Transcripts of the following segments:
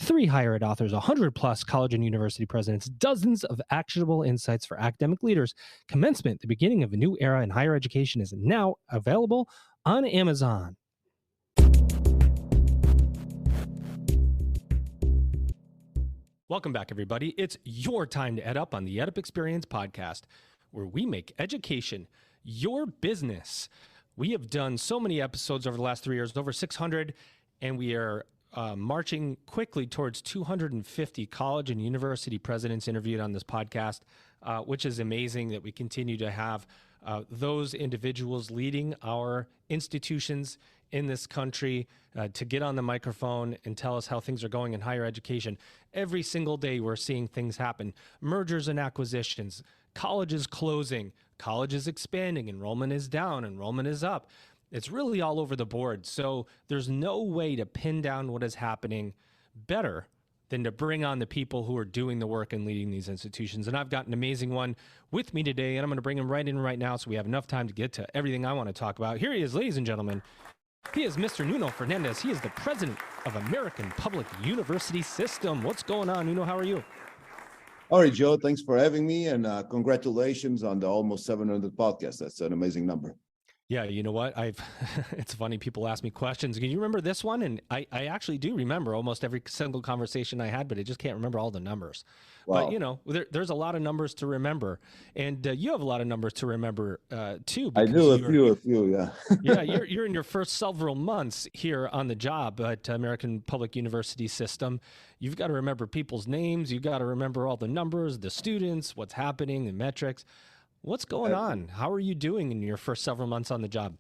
3 higher ed authors, 100 plus college and university presidents, dozens of actionable insights for academic leaders. Commencement, the beginning of a new era in higher education, is now available on Amazon. Welcome back, everybody. It's your time to EdUp on the EdUp Experience podcast, where we make education your business. We have done so many episodes over the last 3 years, over 600, and we are marching quickly towards 250 college and university presidents interviewed on this podcast, which is amazing that we continue to have those individuals leading our institutions in this country to get on the microphone and tell us how things are going in higher education. Every single day we're seeing things happen. Mergers and acquisitions, colleges closing, colleges expanding, enrollment is down, enrollment is up. It's really all over the board. So there's no way to pin down what is happening better than to bring on the people who are doing the work and leading these institutions. And I've got an amazing one with me today, and I'm going to bring him right in right now so we have enough time to get to everything I want to talk about. Here he is, ladies and gentlemen. He is Mr. Nuno Fernandes. He is the president of American Public University System. What's going on, Nuno? How are you? All right, Joe, thanks for having me, and congratulations on the almost 700 podcasts. That's an amazing number. Yeah, you know what? It's funny, people ask me questions. Can you remember this one? And I actually do remember almost every single conversation I had, but I just can't remember all the numbers. Wow. But, you know, there's a lot of numbers to remember. And you have a lot of numbers to remember, too. I do, a few, yeah. Yeah, you're in your first several months here on the job at American Public University System. You've got to remember people's names. You've got to remember all the numbers, the students, what's happening, the metrics. What's going on? How are you doing in your first several months on the job?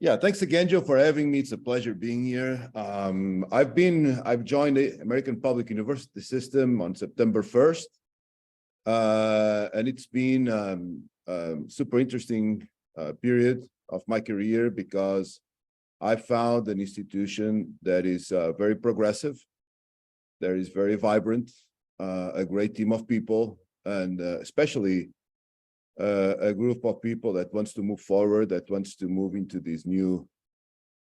Yeah, thanks again, Joe, for having me. It's a pleasure being here. I've joined the American Public University System on September 1st. And it's been super interesting period of my career because I found an institution that is very progressive, that is very vibrant, a great team of people, and especially a group of people that wants to move forward, that wants to move into this new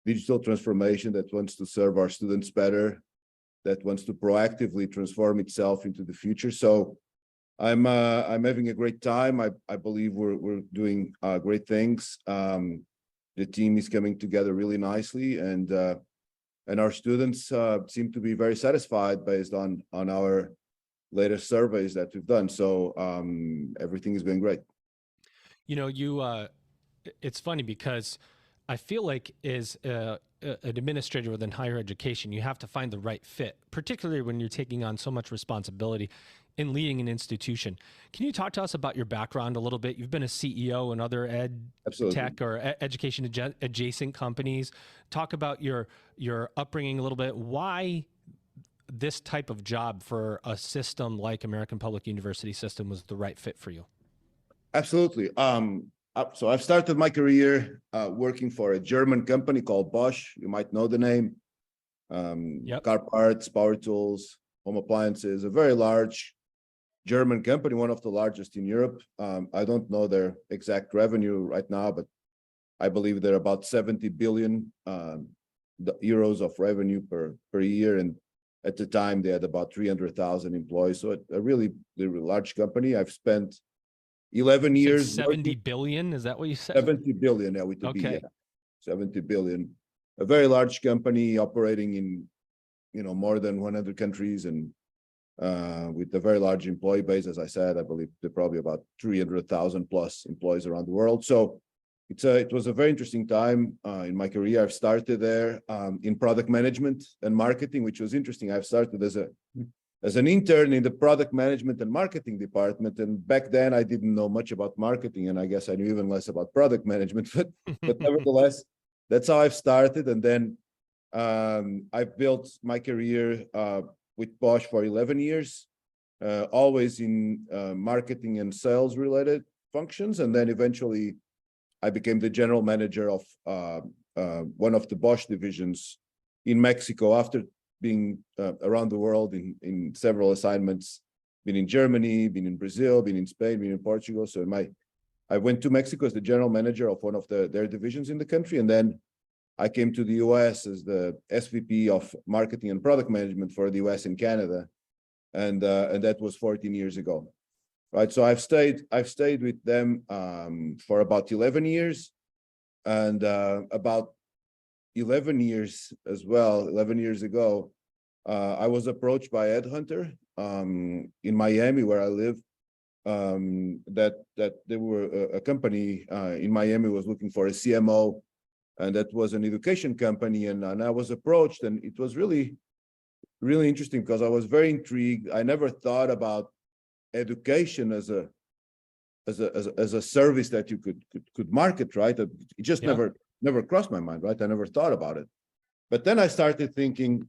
digital transformation, that wants to serve our students better, that wants to proactively transform itself into the future. So I'm having a great time. I believe we're doing great things. The team is coming together really nicely, and our students seem to be very satisfied based on our latest surveys that we've done. So everything is going great. You know, it's funny because I feel like as an administrator within higher education, you have to find the right fit, particularly when you're taking on so much responsibility in leading an institution. Can you talk to us about your background a little bit? You've been a CEO in other tech or education adjacent companies. Talk about your upbringing a little bit. Why this type of job for a system like American Public University System was the right fit for you? Absolutely. So I've started my career working for a German company called Bosch. You might know the name. Car parts, power tools, home appliances, a very large German company, one of the largest in Europe. I don't know their exact revenue right now, but I believe they're about 70 billion euros of revenue per year. And at the time, they had about 300,000 employees. So a really large company. I've spent 11 years. 70 billion, is that what you said? 70 billion, yeah, with the B, yeah. 70 billion. A very large company operating in, more than 100 countries, and with a very large employee base. As I said, I believe they're probably about 300,000 plus employees around the world. So it was a very interesting time in my career. I've started there in product management and marketing, which was interesting. I've started as an intern in the product management and marketing department. And back then I didn't know much about marketing, and I guess I knew even less about product management, but nevertheless, that's how I've started. And then I've built my career with Bosch for 11 years, always in marketing and sales related functions. And then eventually I became the general manager of one of the Bosch divisions in Mexico after being around the world in several assignments, been in Germany, been in Brazil, been in Spain, been in Portugal. So I went to Mexico as the general manager of one of their divisions in the country. And then I came to the US as the SVP of Marketing and Product Management for the US and Canada, and that was 14 years ago, right? So I've stayed with them for about 11 years, and about 11 years as well. 11 years ago, I was approached by Headhunter in Miami, where I live. That there were a company in Miami was looking for a CMO, and that was an education company, and I was approached, and it was really interesting because I was very intrigued. I never thought about education as a service that you could market, right? It just never crossed my mind, right? I never thought about it. But then I started thinking,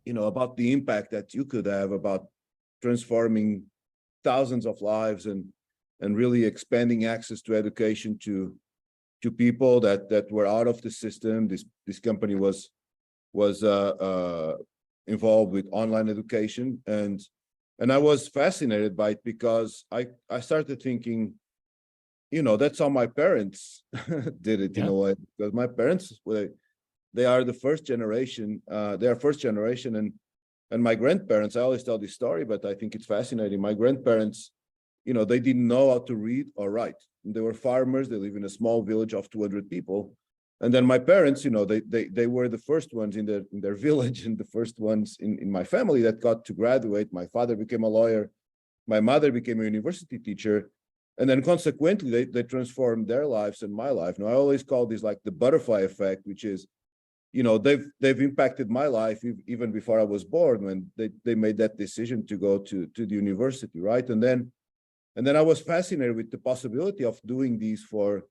about the impact that you could have about transforming thousands of lives and really expanding access to education to people that were out of the system. This company was involved with online education, and I was fascinated by it because I started thinking, that's how my parents did it in a way, because my parents they are the first generation. They are first generation, and my grandparents. I always tell this story, but I think it's fascinating. My grandparents, they didn't know how to read or write. They were farmers. They live in a small village of 200 people. And then my parents, they were the first ones in their village, and the first ones in my family that got to graduate. My father became a lawyer. My mother became a university teacher. And then consequently, they transformed their lives and my life. Now, I always call this like the butterfly effect, which is, they've impacted my life even before I was born, when they made that decision to go to the university, right? And then I was fascinated with the possibility of doing these for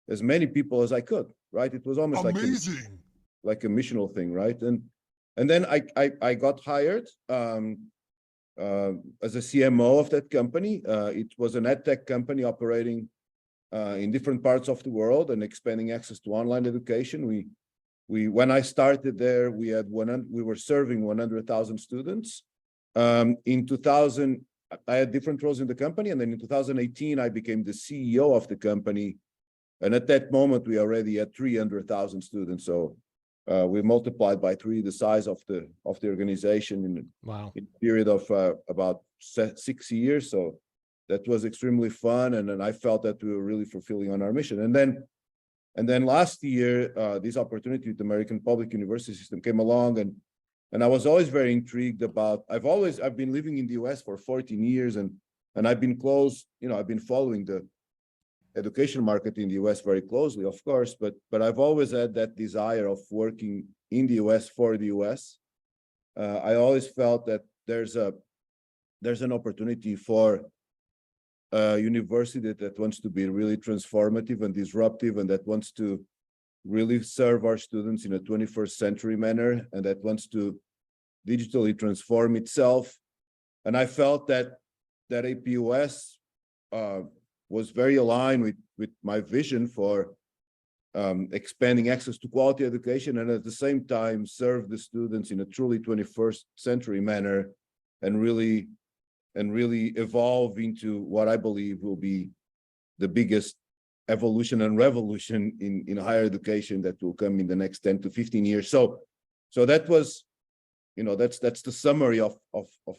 as many people as I could, right? It was almost amazing, like a missional thing, right? And then I got hired as a CMO of that company. It was an edtech company operating in different parts of the world and expanding access to online education. When I started there, we were serving 100,000 students. In 2000, I had different roles in the company, and then in 2018, I became the CEO of the company. And at that moment, we already had 300,000 students. So we multiplied by 3 the size of the organization in a period of about 6 years. So that was extremely fun, and then I felt that we were really fulfilling on our mission. And then last year, this opportunity with the American Public University System came along, and I was always very intrigued about. I've been living in the US for 14 years, and I've been I've been following the education market in the US very closely, of course, but I've always had that desire of working in the US for the US. I always felt that there's an opportunity for a university that wants to be really transformative and disruptive, and that wants to really serve our students in a 21st century manner, and that wants to digitally transform itself. And I felt that APUS was very aligned with my vision for expanding access to quality education, and at the same time serve the students in a truly 21st century manner, and really evolve into what I believe will be the biggest evolution and revolution in higher education that will come in the next 10 to 15 years. So that was, that's the summary of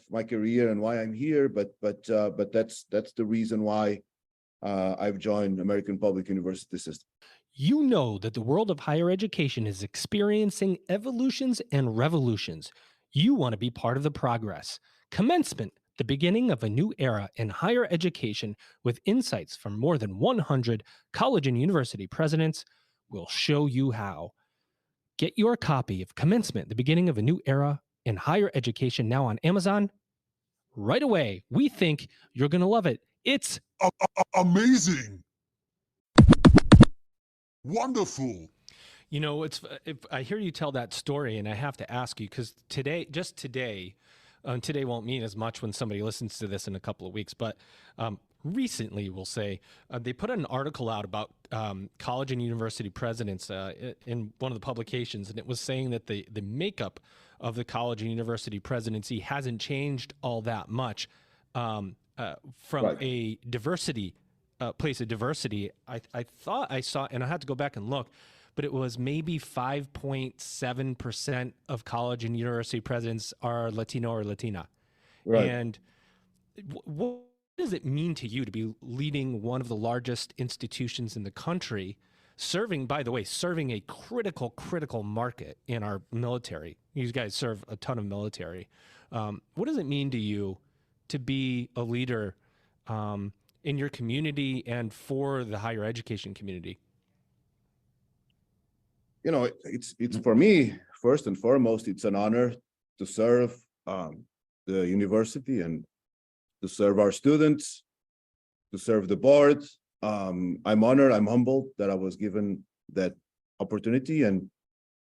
my career and why I'm here. But that's the reason why I've joined American Public University System. You know that the world of higher education is experiencing evolutions and revolutions. You want to be part of the progress. Commencement, the beginning of a new era in higher education, with insights from more than 100 college and university presidents, will show you how. Get your copy of Commencement, the beginning of a new era in higher education, now on Amazon right away. We think you're going to love it. It's amazing, wonderful. It's if I hear you tell that story, and I have to ask you, because today won't mean as much when somebody listens to this in a couple of weeks, but recently, we'll say, they put an article out about college and university presidents in one of the publications, and it was saying that the makeup of the college and university presidency hasn't changed all that much from a diversity place of diversity. I thought I saw, and I had to go back and look, but it was maybe 5.7% of college and university presidents are Latino or Latina. Right. And what does it mean to you to be leading one of the largest institutions in the country, serving, by the way, serving a critical market in our military? You guys serve a ton of military. What does it mean to you to be a leader in your community and for the higher education community? You know, it's for me, first and foremost, it's an honor to serve the university and to serve our students, to serve the board. I'm honored, I'm humbled that I was given that opportunity, and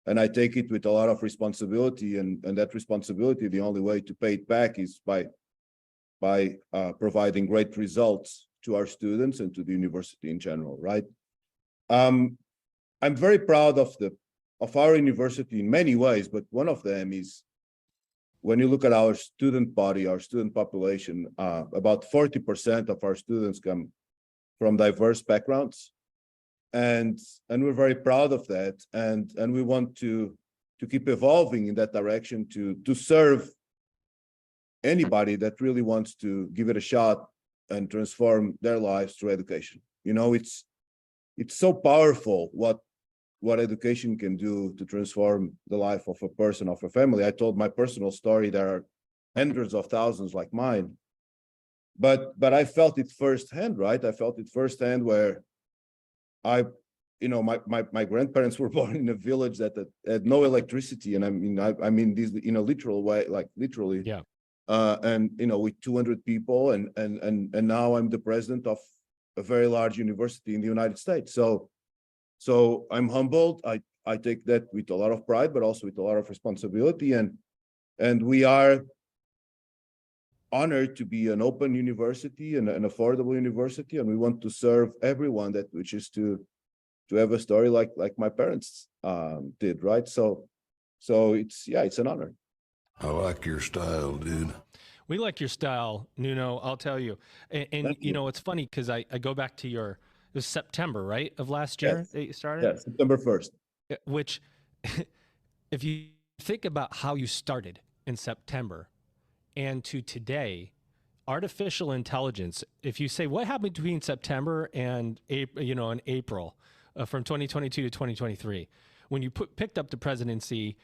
I take it with a lot of responsibility, and that responsibility, the only way to pay it back is by providing great results to our students and to the university in general, right? I'm very proud of our university in many ways, but one of them is when you look at our student body, our student population, about 40% of our students come from diverse backgrounds, and we're very proud of that, and we want to keep evolving in that direction to serve anybody that really wants to give it a shot and transform their lives through education. You know, it's so powerful what education can do to transform the life of a person, of a family. I told my personal story. There are hundreds of thousands like mine, but I felt it firsthand, right? I felt it firsthand where my grandparents were born in a village that had no electricity, and I mean this in a literal way, like literally. Yeah. And with 200 people, and now I'm the president of a very large university in the United States. So I'm humbled. I take that with a lot of pride, but also with a lot of responsibility. And we are honored to be an open university and an affordable university. And we want to serve everyone that wishes to have a story like my parents did, right? So it's an honor. I like your style, dude. We like your style, Nuno, I'll tell you. And you know, it's funny because I go back to it was September, right, of last year that you started? Yes, September 1st. Which, if you think about how you started in September and to today, artificial intelligence, if you say what happened between September and April from 2022 to 2023, when you picked up the presidency,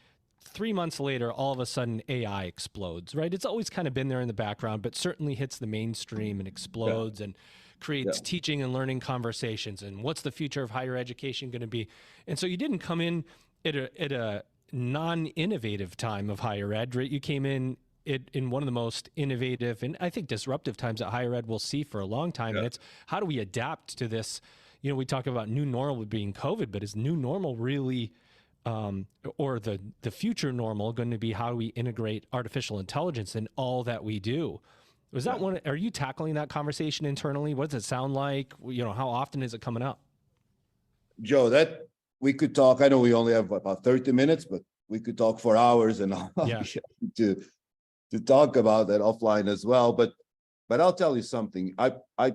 3 months later, all of a sudden AI explodes, right? It's always kind of been there in the background, but certainly hits the mainstream and explodes and creates teaching and learning conversations. And what's the future of higher education going to be? And so you didn't come in at a non-innovative time of higher ed, right? You came in one of the most innovative and I think disruptive times that higher ed will see for a long time. And it's how do we adapt to this? You know, we talk about new normal being COVID, but is new normal really or the future normal going to be how do we integrate artificial intelligence in all that we do? Was that one? Are you tackling that conversation internally? What does it sound like? You know, how often is it coming up? Joe, that we could talk. I know we only have about 30 minutes, but we could talk for hours, and I'll be happy to talk about that offline as well. But I'll tell you something. I've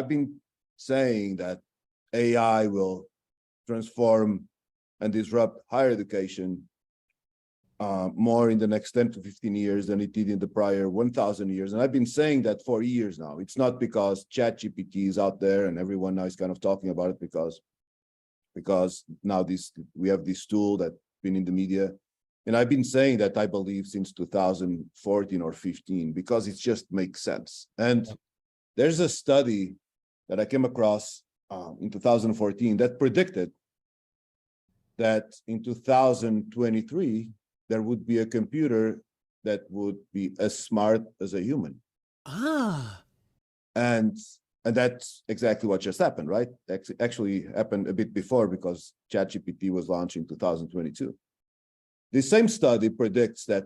been saying that AI will transform and disrupt higher education more in the next 10 to 15 years than it did in the prior 1,000 years. And I've been saying that for years now. It's not because ChatGPT is out there and everyone now is kind of talking about it because now we have this tool that's been in the media. And I've been saying that, I believe, since 2014 or 15, because it just makes sense. And there's a study that I came across in 2014 that predicted that in 2023, there would be a computer that would be as smart as a human. And that's exactly what just happened, right? Actually happened a bit before, because ChatGPT was launched in 2022. The same study predicts that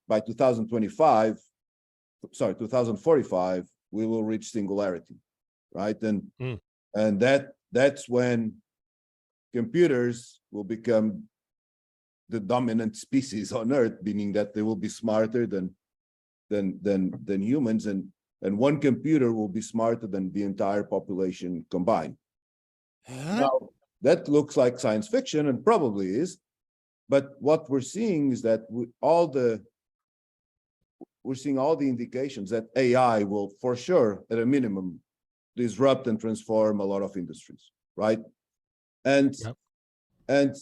by 2045, we will reach singularity, right? And that's when computers will become the dominant species on Earth, meaning that they will be smarter than humans, and one computer will be smarter than the entire population combined. Huh? that looks like science fiction, and probably is. But what we're seeing is that we're seeing all the indications that AI will, for sure, at a minimum, disrupt and transform a lot of industries, right? And Yep. and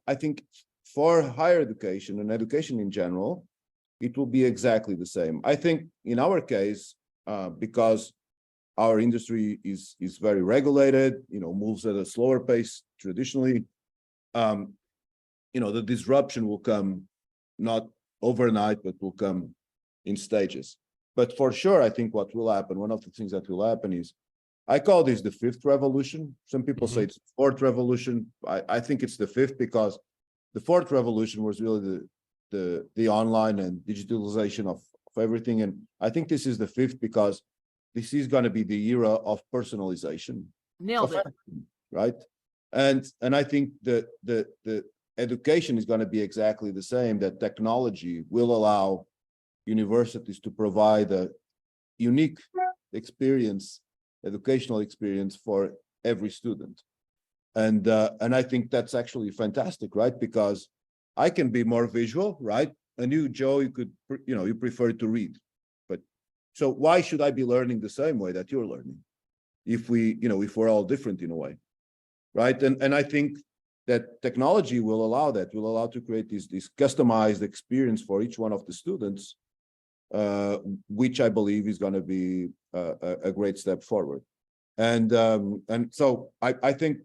I think for higher education and education in general, it will be exactly the same. I think in our case, because our industry is very regulated, moves at a slower pace traditionally, the disruption will come not overnight, but will come in stages. But for sure, I think what will happen, one of the things that will happen is, I call this the fifth revolution. Some people say it's the fourth revolution. I think it's the fifth, because the fourth revolution was really the online and digitalization of everything. And I think this is the fifth, because this is going to be the era of personalization. Nailed it. Right. And I think the education is going to be exactly the same, that technology will allow universities to provide a unique experience, educational experience for every student. And I think that's actually fantastic, right? Because I can be more visual, right? And you, Joe, you prefer to read. But so why should I be learning the same way that you're learning? If we're all different in a way, right? And I think that technology will allow that, will allow to create this customized experience for each one of the students, which I believe is going to be a great step forward. And so I think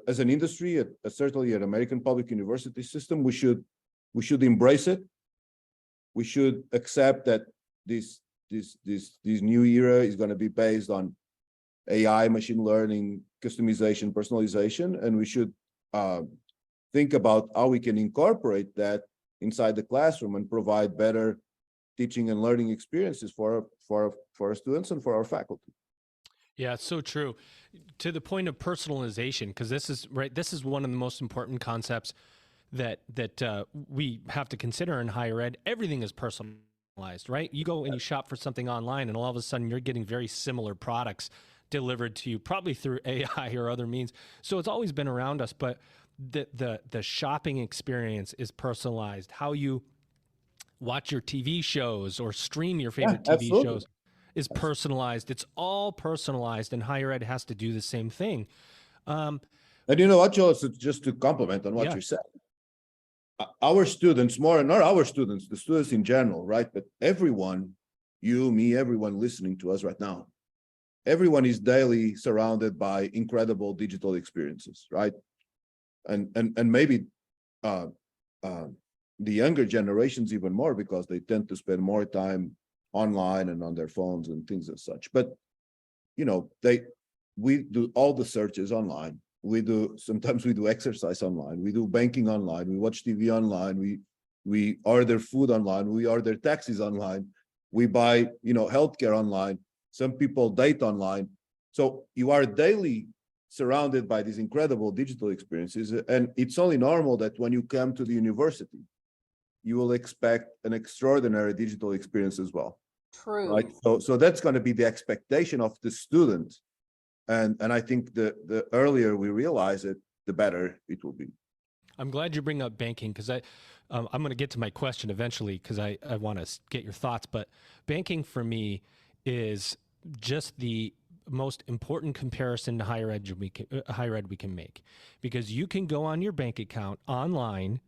as an industry, certainly an American public university system, we should embrace it. We should accept that this new era is going to be based on AI, machine learning, customization, personalization, and we should think about how we can incorporate that inside the classroom and provide better teaching and learning experiences for our students and for our faculty. Yeah, it's so true. To the point of personalization, because this is one of the most important concepts that we have to consider in higher ed. Everything is personalized, right? You go and you shop for something online, and all of a sudden you're getting very similar products delivered to you, probably through AI or other means. So it's always been around us, but the shopping experience is personalized. How you watch your TV shows or stream your favorite TV shows is personalized. It's all personalized, and higher ed has to do the same thing. And you know what, Joe, so just to compliment on what you said, our students, not our students, the students in general, right? But everyone, you, me, everyone listening to us right now, everyone is daily surrounded by incredible digital experiences, right? And maybe the younger generations even more, because they tend to spend more time online and on their phones and things as such. But we do all the searches online. Sometimes we do exercise online. We do banking online. We watch TV online. We order food online. We order taxis online. We buy healthcare online. Some people date online. So you are daily surrounded by these incredible digital experiences. And it's only normal that when you come to the university, you will expect an extraordinary digital experience as well. True. Right. So that's going to be the expectation of the student. And I think the earlier we realize it, the better it will be. I'm glad you bring up banking, because I'm going to get to my question eventually, because I want to get your thoughts. But banking for me is just the most important comparison to higher ed we can make, because you can go on your bank account online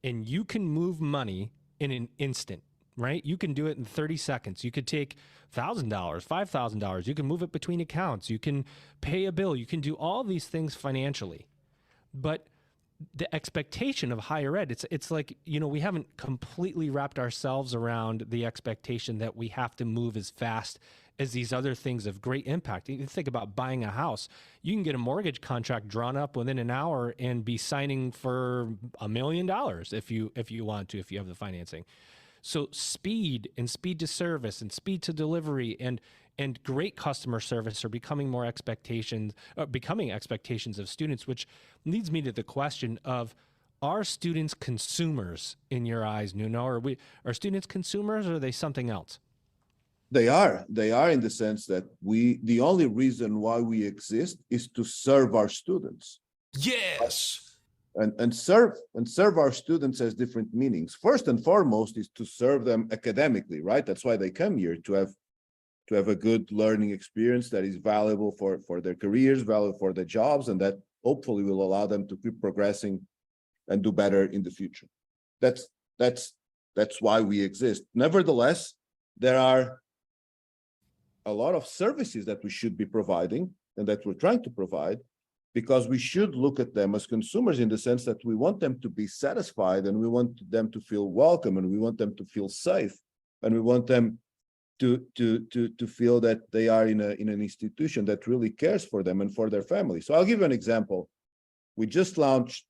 and you can move money in an instant, right? You can do it in 30 seconds. You could take $1,000, $5,000. You can move it between accounts. You can pay a bill. You can do all these things financially. But the expectation of higher ed, it's like, we haven't completely wrapped ourselves around the expectation that we have to move as fast as these other things of great impact. You think about buying a house. You can get a mortgage contract drawn up within an hour and be signing for $1 million if you want to, if you have the financing. So speed to service and speed to delivery and great customer service are becoming expectations of students, which leads me to the question of, are students consumers in your eyes, Nuno? Are students consumers, or are they something else? They are in the sense that the only reason why we exist is to serve our students. Yes. and serve our students has different meanings. First and foremost is to serve them academically, right? That's why they come here, to have a good learning experience that is valuable for their careers, valuable for their jobs, and that hopefully will allow them to keep progressing and do better in the future. That's why we exist. Nevertheless, there are a lot of services that we should be providing and that we're trying to provide, because we should look at them as consumers in the sense that we want them to be satisfied, and we want them to feel welcome, and we want them to feel safe, and we want them to feel that they are in an institution that really cares for them and for their family. So I'll give you an example. We just launched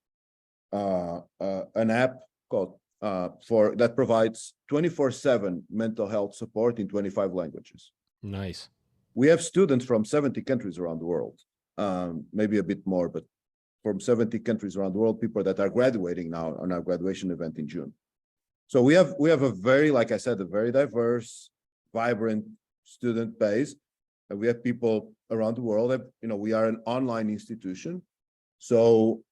an app called that provides 24/7 mental health support in 25 languages. Nice. We have students from 70 countries around the world, maybe a bit more, but from 70 countries around the world, people that are graduating now on our graduation event in June. So we have a very, like I said, a very diverse, vibrant student base, and we have people around the world. We are an online institution, so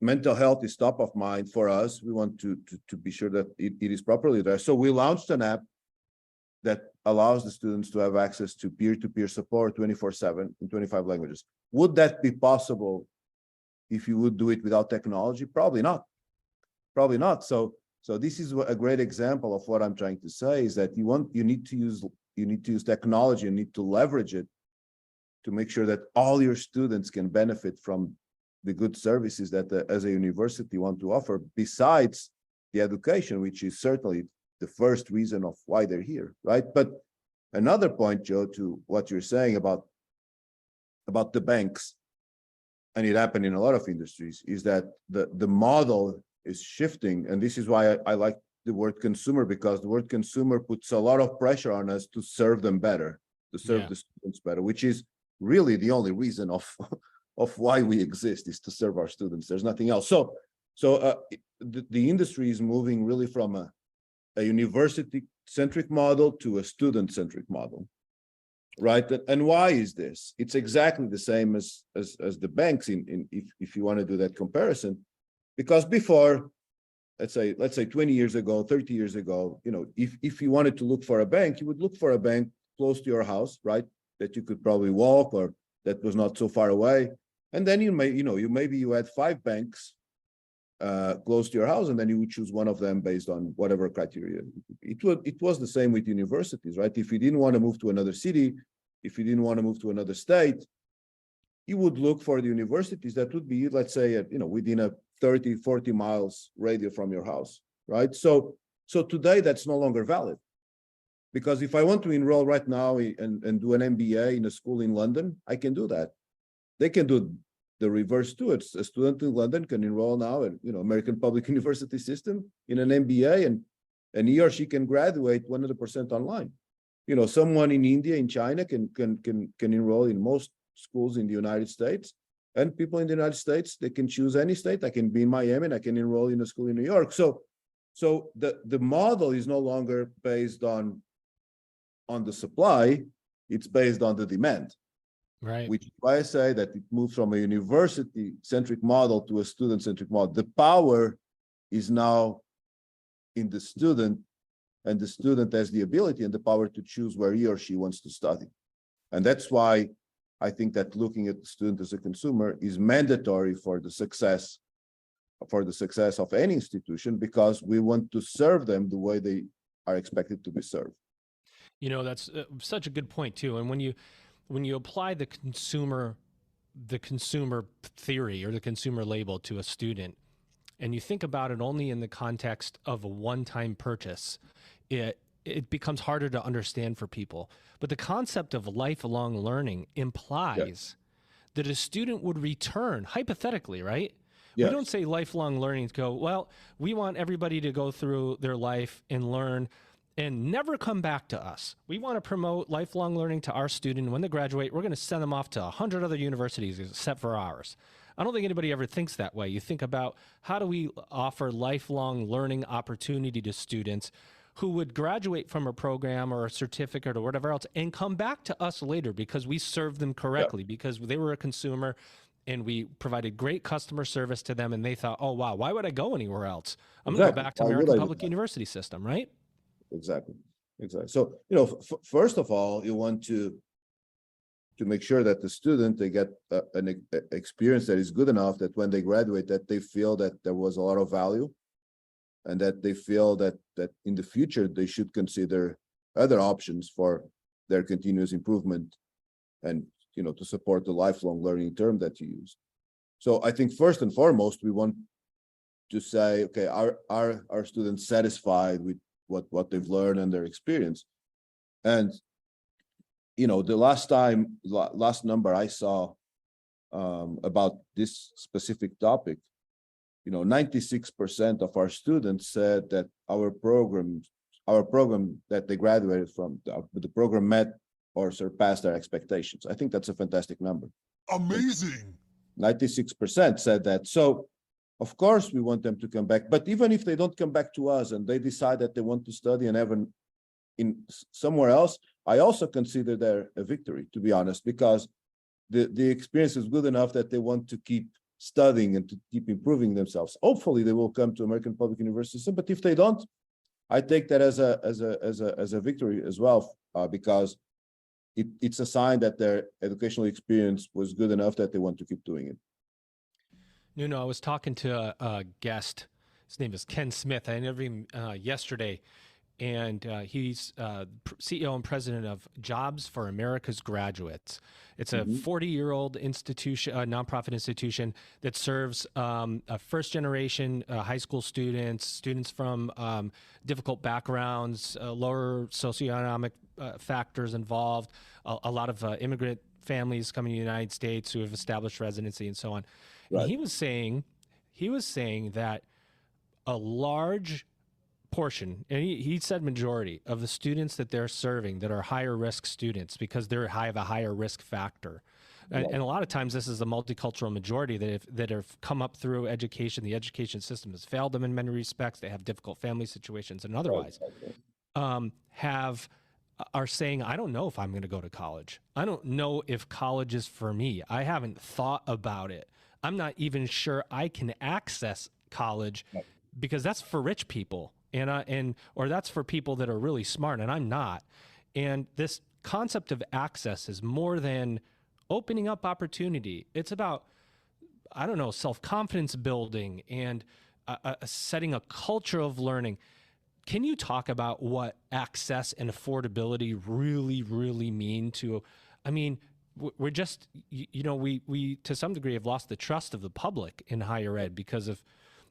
mental health is top of mind for us. We want to be sure that it is properly there. So we launched an app that allows the students to have access to peer-to-peer support 24/7 in 25 languages. Would that be possible if you would do it without technology? Probably not. Probably not. So this is a great example of what I'm trying to say, is that you need to use technology, you need to leverage it to make sure that all your students can benefit from the good services that as a university want to offer, besides the education, which is certainly the first reason of why they're here, right? But another point, Joe, to what you're saying about the banks, and it happened in a lot of industries, is that the model is shifting. And this is why I like the word consumer, because the word consumer puts a lot of pressure on us to serve them better, to serve the students better, which is really the only reason of why we exist, is to serve our students. There's nothing else. So the industry is moving really from a university-centric model to a student-centric model, right? And why is this? It's exactly the same as the banks, if you want to do that comparison, because before, let's say 20 years ago, 30 years ago, if you wanted to look for a bank, you would look for a bank close to your house, right? That you could probably walk, or that was not so far away. And then maybe you had 5 banks close to your house, and then you would choose one of them based on whatever criteria. It was the same with universities, right? If you didn't want to move to another city, if you didn't want to move to another state, you would look for the universities that would be, let's say, within a 30, 40 miles radius from your house, right? So today that's no longer valid, because if I want to enroll right now and do an MBA in a school in London, I can do that. They can do the reverse too. It's a student in London can enroll now in American public university system in an MBA, and he or she can graduate 100% online. Someone in India, in China can enroll in most schools in the United States, and people in the United States, they can choose any state. I can be in Miami and I can enroll in a school in New York. So the model is no longer based on the supply, it's based on the demand. Right. Which is why I say that it moves from a university-centric model to a student-centric model. The power is now in the student, and the student has the ability and the power to choose where he or she wants to study. And that's why I think that looking at the student as a consumer is mandatory for the success of any institution, because we want to serve them the way they are expected to be served. That's such a good point too. And when you apply the consumer theory or the consumer label to a student, and you think about it only in the context of a one-time purchase, it becomes harder to understand for people. But the concept of lifelong learning implies that a student would return, hypothetically, right? Yes. We don't say lifelong learning to go, well, we want everybody to go through their life and learn and never come back to us. We want to promote lifelong learning to our student. When they graduate, we're going to send them off to 100 other universities except for ours. I don't think anybody ever thinks that way. You think about, how do we offer lifelong learning opportunity to students who would graduate from a program or a certificate or whatever else and come back to us later because we served them correctly, because they were a consumer and we provided great customer service to them, and they thought, oh, wow, why would I go anywhere else? I'm going to go back to Why would American I do Public that? University system, right? Exactly. So, first of all, you want to make sure that the student, they get an experience that is good enough that when they graduate, that they feel that there was a lot of value, and that they feel that in the future they should consider other options for their continuous improvement, and to support the lifelong learning term that you use. So I think first and foremost, we want to say, okay, are students satisfied with what they've learned and their experience? And the last number I saw about this specific topic, 96% of our students said that our program that they graduated from, the program met or surpassed their expectations. I think that's a fantastic number. Amazing. 96% said that. So of course we want them to come back, but even if they don't come back to us and they decide that they want to study and have in somewhere else, I also consider there a victory, to be honest, because the experience is good enough that they want to keep studying and to keep improving themselves. Hopefully they will come to American Public University system, but if they don't, I take that as a victory as well, because it's a sign that their educational experience was good enough that they want to keep doing it. Nuno, I was talking to a guest. His name is Ken Smith. I interviewed him yesterday, and he's CEO and president of Jobs for America's Graduates. It's a 40-year-old institution, a nonprofit institution that serves first-generation high school students from difficult backgrounds, lower socioeconomic factors involved, a lot of immigrant families coming to the United States who have established residency and so on. Right. And he was saying that a large portion, and he said majority of the students that they're serving that are higher risk students because they have a higher risk factor. And a lot of times this is a multicultural majority that have come up through education. The education system has failed them in many respects. They have difficult family situations and otherwise are saying, I don't know if I'm going to go to college. I don't know if college is for me. I haven't thought about it. I'm not even sure I can access college because that's for rich people or that's for people that are really smart, and I'm not. And this concept of access is more than opening up opportunity. It's about, I don't know, self-confidence building and setting a culture of learning. Can you talk about what access and affordability really, really mean to, I mean, we're just, we to some degree have lost the trust of the public in higher ed because of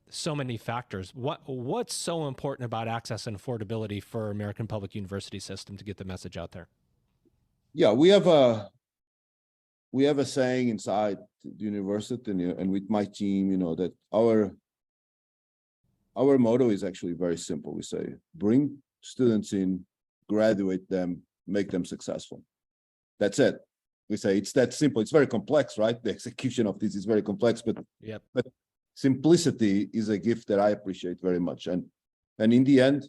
so many factors. What's so important about access and affordability for American Public University system to get the message out there? Yeah, we have a saying inside the university and with my team, that our motto is actually very simple. We say, bring students in, graduate them, make them successful. That's it. We say it's that simple. It's very complex, right? The execution of this is very complex, but simplicity is a gift that I appreciate very much. And in the end,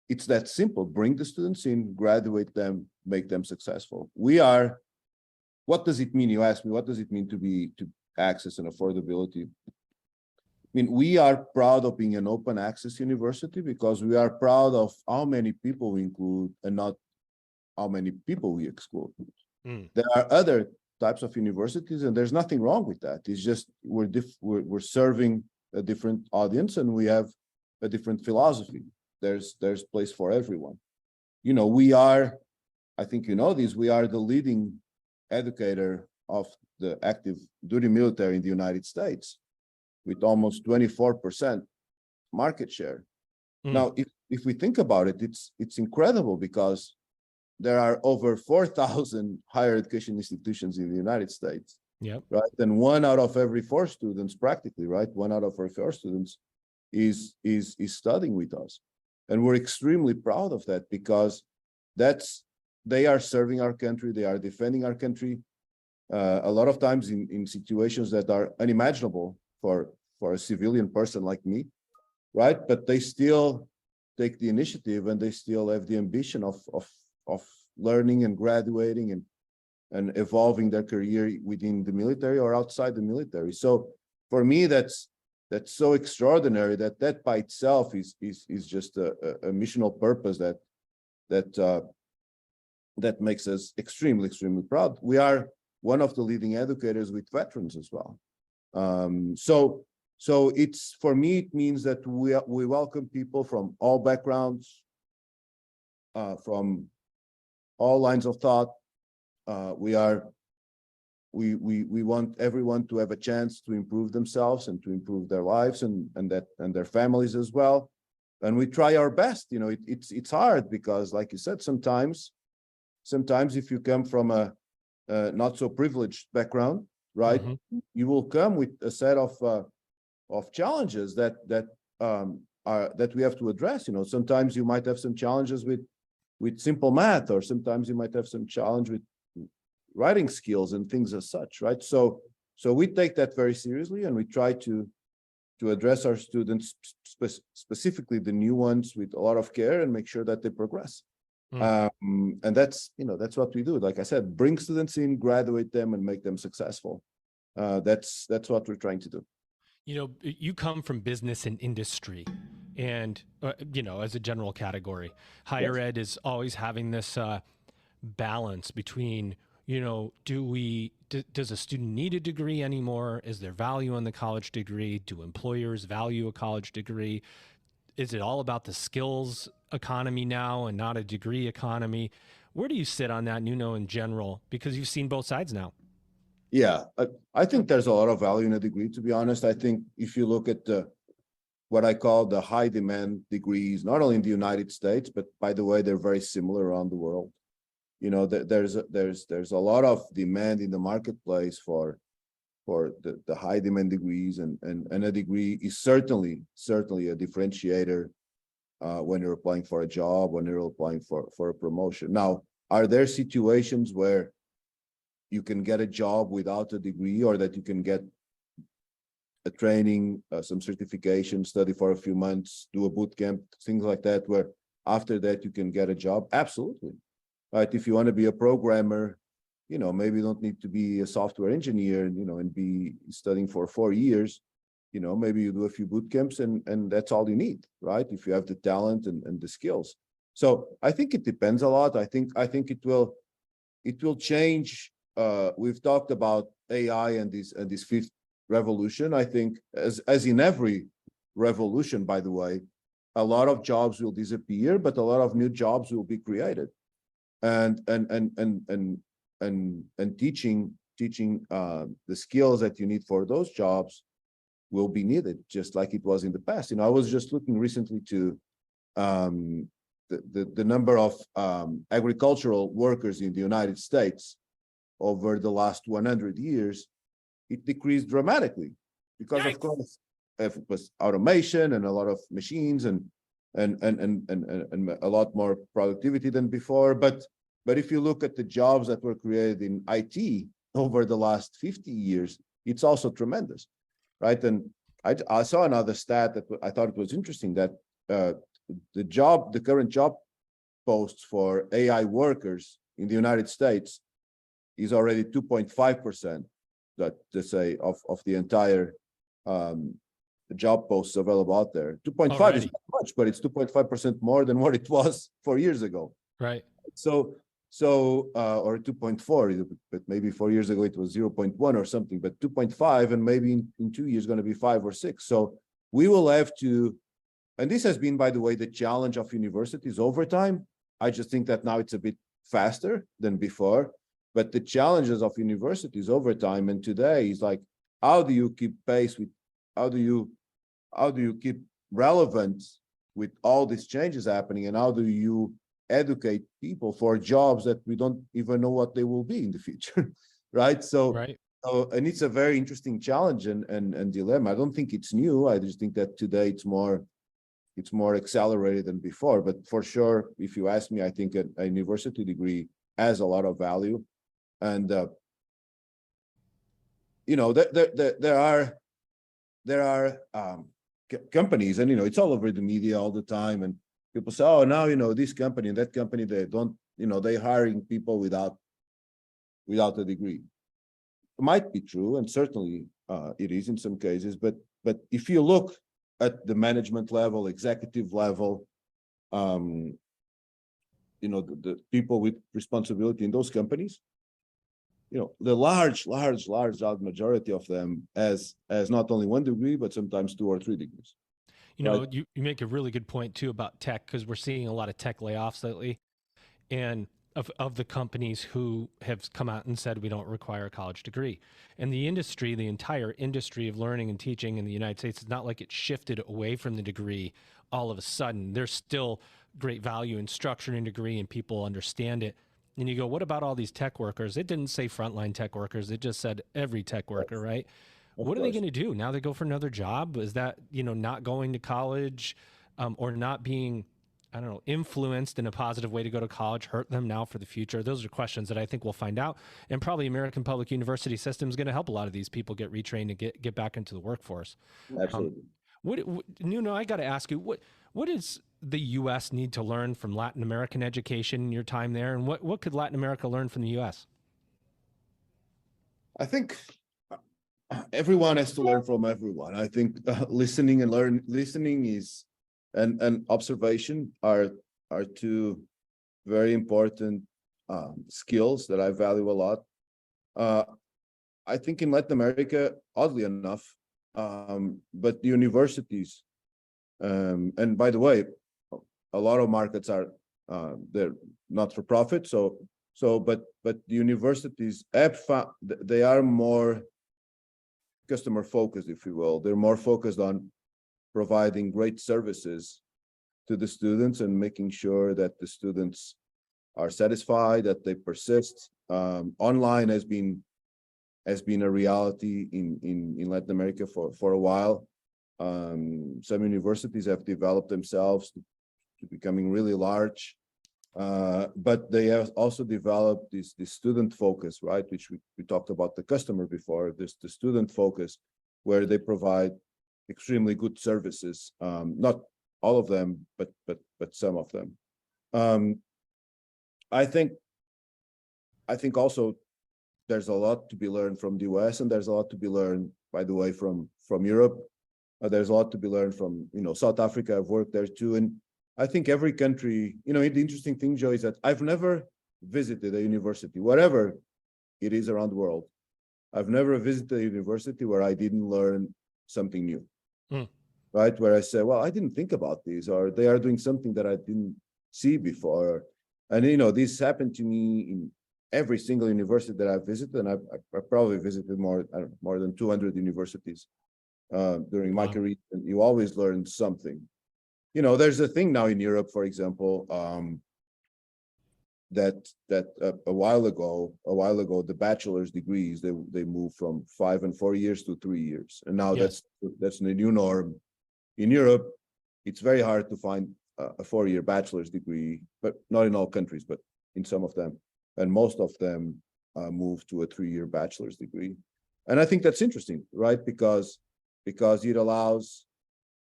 it's that simple. Bring the students in, graduate them, make them successful. What does it mean? You asked me, what does it mean to access and affordability? I mean, we are proud of being an open access university because we are proud of how many people we include and not how many people we exclude. There are other types of universities, and there's nothing wrong with that. It's just we're serving a different audience, and we have a different philosophy. There's place for everyone. We are, I think this, we are the leading educator of the active duty military in the United States, with almost 24% market share. Now, if we think about it, it's incredible because there are over 4,000 higher education institutions in the United States. Yep. Right. And 1 out of every 4 students, practically, right? 1 out of every 4 students is studying with us. And we're extremely proud of that because they are serving our country, they are defending our country. A lot of times in situations that are unimaginable for a civilian person like me, right? But they still take the initiative and they still have the ambition of learning and graduating and evolving their career within the military or outside the military. So for me, that's so extraordinary that by itself is just a missional purpose that makes us extremely proud. We are one of the leading educators with veterans as well. So it's, for me, it means that we welcome people from all backgrounds, from all lines of thought. We want everyone to have a chance to improve themselves and to improve their lives and their families as well. And we try our best. You know, it's hard because, like you said, sometimes if you come from a not so privileged background, right, you will come with a set of challenges that we have to address. You know, sometimes you might have some challenges with simple math, or sometimes you might have some challenge with writing skills and things as such, right? So we take that very seriously, and we try to address our students, specifically the new ones, with a lot of care and make sure that they progress. And that's what we do. Like I said, bring students in, graduate them, and make them successful. That's what we're trying to do. You know, you come from business and industry, and you know, as a general category, higher ed is always having this balance between, you know, does a student need a degree anymore? Is there value in the college degree? Do employers value a college degree? Is it all about the skills economy now and not a degree economy? Where do you sit on that, Nuno, in general? Because you've seen both sides now. Yeah, I think there's a lot of value in a degree, to be honest. I think if you look at what I call the high demand degrees, not only in the United States, but by the way, they're very similar around the world. You know, there's a lot of demand in the marketplace for the high demand degrees, and a degree is certainly a differentiator when you're applying for a job, when you're applying for a promotion. Now, are there situations where you can get a job without a degree, or that you can get a training, some certification, study for a few months, do a boot camp, things like that, where after that you can get a job? Absolutely. Right. If you want to be a programmer, you know, maybe you don't need to be a software engineer, you know, and be studying for 4 years. You know, maybe you do a few boot camps and that's all you need, right? If you have the talent and the skills. So I think it depends a lot. I think it will change. We've talked about AI and this fifth revolution. I think as in every revolution, by the way, a lot of jobs will disappear, but a lot of new jobs will be created. And teaching the skills that you need for those jobs will be needed, just like it was in the past. You know, I was just looking recently to the number of agricultural workers in the United States over the last 100 years. It decreased dramatically because, of course, it was automation and a lot of machines and a lot more productivity than before. But if you look at the jobs that were created in IT over the last 50 years, it's also tremendous, right? And I saw another stat that I thought it was interesting, that the current job posts for AI workers in the United States is already 2.5%, that to say of the entire job posts available out there. 2.5 is not much, but it's 2.5% more than what it was 4 years ago. Right. So or 2.4, but maybe 4 years ago it was 0.1 or something, but 2.5, and maybe in 2 years going to be 5 or 6. So we will have to, and this has been, by the way, the challenge of universities over time. I just think that now it's a bit faster than before, but the challenges of universities over time and today is like, how do you keep pace with, how do you keep relevant with all these changes happening, and how do you educate people for jobs that we don't even know what they will be in the future, right? So, and it's a very interesting challenge and dilemma. I don't think it's new. I just think that today it's more accelerated than before. But for sure, if you ask me, I think a university degree has a lot of value, and you know, there are companies, and you know, it's all over the media all the time, and people say, oh, now, you know, this company and that company, they don't, you know, they're hiring people without without a degree. It might be true, and certainly it is in some cases, but if you look at the management level, executive level, the people with responsibility in those companies, the large majority of them as not only one degree, but sometimes 2 or 3 degrees. Right? You make a really good point too about tech, because we're seeing a lot of tech layoffs lately, and of the companies who have come out and said we don't require a college degree. And the industry, the entire industry of learning and teaching in the United States, it's not like it shifted away from the degree all of a sudden. There's still great value in structure and degree, and people understand it. And you go, what about all these tech workers? It didn't say frontline tech workers. It just said every tech worker, right? What are they going to do? Now they go for another job? Is that, not going to college or not being, I don't know, influenced in a positive way to go to college hurt them now for the future? Those are questions that I think we'll find out. And probably American public university system is going to help a lot of these people get retrained and get back into the workforce. Absolutely. Nuno, I got to ask you, what does the U.S. need to learn from Latin American education in your time there? And what could Latin America learn from the U.S.? I think everyone has to learn from everyone. I think listening is and observation are 2 very important skills that I value a lot. I think in Latin America, oddly enough, but the universities, and by the way, a lot of markets are they're not for profit. But the universities they are more customer focused, if you will. They're more focused on providing great services to the students and making sure that the students are satisfied, that they persist. Online has been a reality in Latin America for a while. Some universities have developed themselves to becoming really large, but they have also developed this student focus, right? Which we talked about the customer before. This the student focus, where they provide extremely good services. Not all of them, but some of them. I think also there's a lot to be learned from the US, and there's a lot to be learned, by the way, from Europe. There's a lot to be learned from South Africa. I've worked there too, and I think every country. The interesting thing, Joe, is that I've never visited a university, whatever it is around the world. I've never visited a university where I didn't learn something new. Right? Where I say, well, I didn't think about this, or they are doing something that I didn't see before. And, this happened to me in every single university that I've visited. And I probably visited more than 200 universities during my career. And you always learn something. There's a thing now in Europe, for example, that a while ago, the bachelor's degrees, they moved from 5 and 4 years to 3 years. And now that's the new norm. In Europe, it's very hard to find a 4-year bachelor's degree, but not in all countries, but in some of them. And most of them move to a 3-year bachelor's degree. And I think that's interesting, right? Because it allows,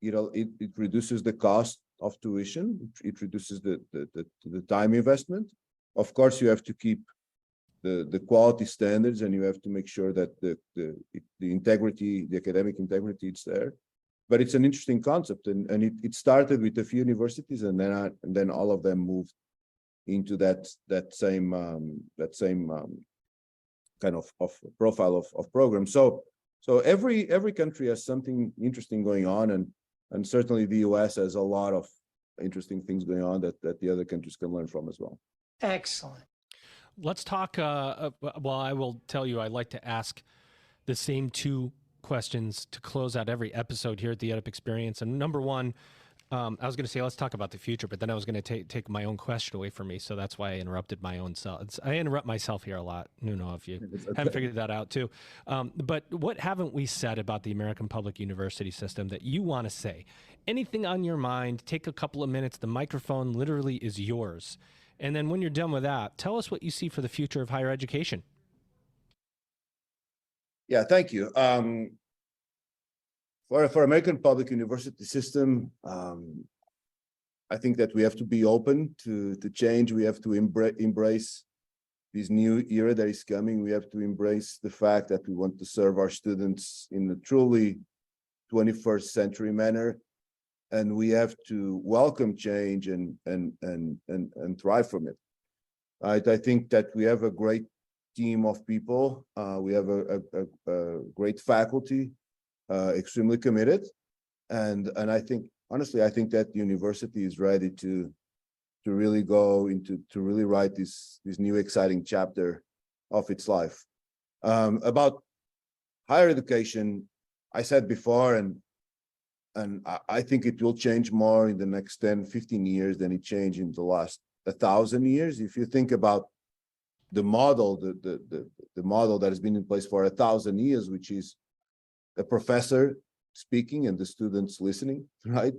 it reduces the cost of tuition. It reduces the time investment. Of course, you have to keep the quality standards, and you have to make sure that the integrity, the academic integrity, it's there. But it's an interesting concept, and it started with a few universities, and then all of them moved into that same kind of profile of program. So every country has something interesting going on, and certainly the US has a lot of interesting things going on that the other countries can learn from as well. Excellent. Let's talk. Well, I will tell you, I like to ask the same 2 questions to close out every episode here at the EdUp Experience. And number one, I was going to say, let's talk about the future, but then I was going to take my own question away from me. So that's why I interrupted my own self. I interrupt myself here a lot. Nuno, if you haven't figured that out too. But what haven't we said about the American public university system that you want to say? Anything on your mind, take a couple of minutes. The microphone literally is yours. And then when you're done with that, tell us what you see for the future of higher education. Yeah, thank you. For American public university system, I think that we have to be open to change. We have to embrace this new era that is coming, we have to embrace the fact that we want to serve our students in a truly 21st century manner, and we have to welcome change and thrive from it. Right? I think that we have a great team of people. We have a great faculty, extremely committed, and I think, honestly, I think that the university is ready to really go into, to really write this new exciting chapter of its life. About higher education, I said before, and I think it will change more in the next 10, 15 years than it changed in the last 1,000 years. If you think about the model, the model that has been in place for 1,000 years, which is a professor speaking and the students listening, right?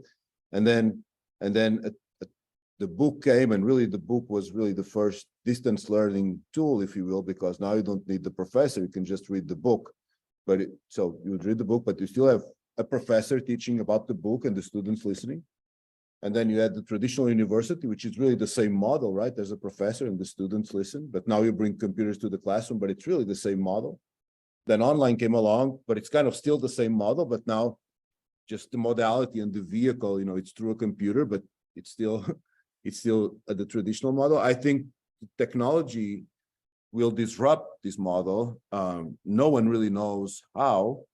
And then the book came, and really the book was really the first distance learning tool, if you will, because now you don't need the professor, you can just read the book. But so you would read the book, but you still have a professor teaching about the book and the students listening. And then you had the traditional university, which is really the same model, right? There's a professor and the students listen, but now you bring computers to the classroom, but it's really the same model. Then online came along, but it's kind of still the same model, but now just the modality and the vehicle, it's through a computer, but it's still the traditional model. I think technology will disrupt this model. No one really knows how,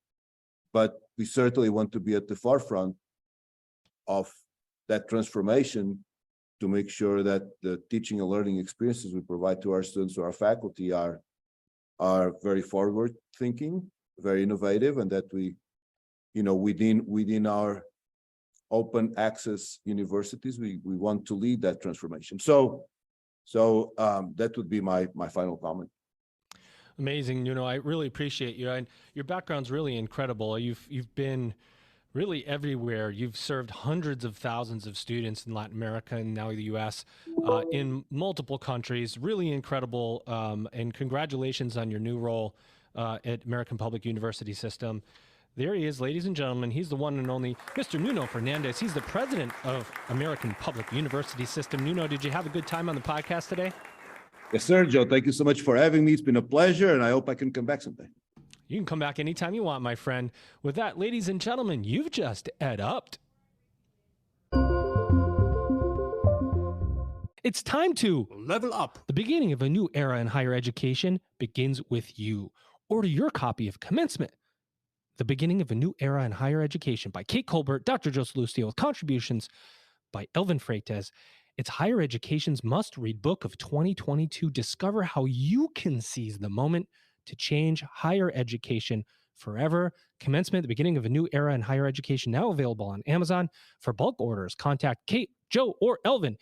but we certainly want to be at the forefront of that transformation to make sure that the teaching and learning experiences we provide to our students, to our faculty, are very forward thinking, very innovative, and that we, within our open access universities, we want to lead that transformation. So that would be my final comment. Amazing, Nuno. I really appreciate you, and your background's really incredible. You've been really everywhere. You've served hundreds of thousands of students in Latin America and now the U.S. In multiple countries. Really incredible, and congratulations on your new role at American Public University System. There he is, ladies and gentlemen. He's the one and only Mr. Nuno Fernandes. He's the president of American Public University System. Nuno, did you have a good time on the podcast today? Yes, sir, Joe. Thank you so much for having me. It's been a pleasure, and I hope I can come back someday. You can come back anytime you want, my friend. With that, ladies and gentlemen, you've just EdUp'd. It's time to level up. The beginning of a new era in higher education begins with you. Order your copy of Commencement, The Beginning of a New Era in Higher Education by Kate Colbert, Dr. Joe Salustio, with contributions by Elvin Freitas. It's higher education's must-read book of 2022. Discover how you can seize the moment to change higher education forever. Commencement, The Beginning of a New Era in Higher Education, now available on Amazon. For bulk orders, contact Kate, Joe, or Elvin.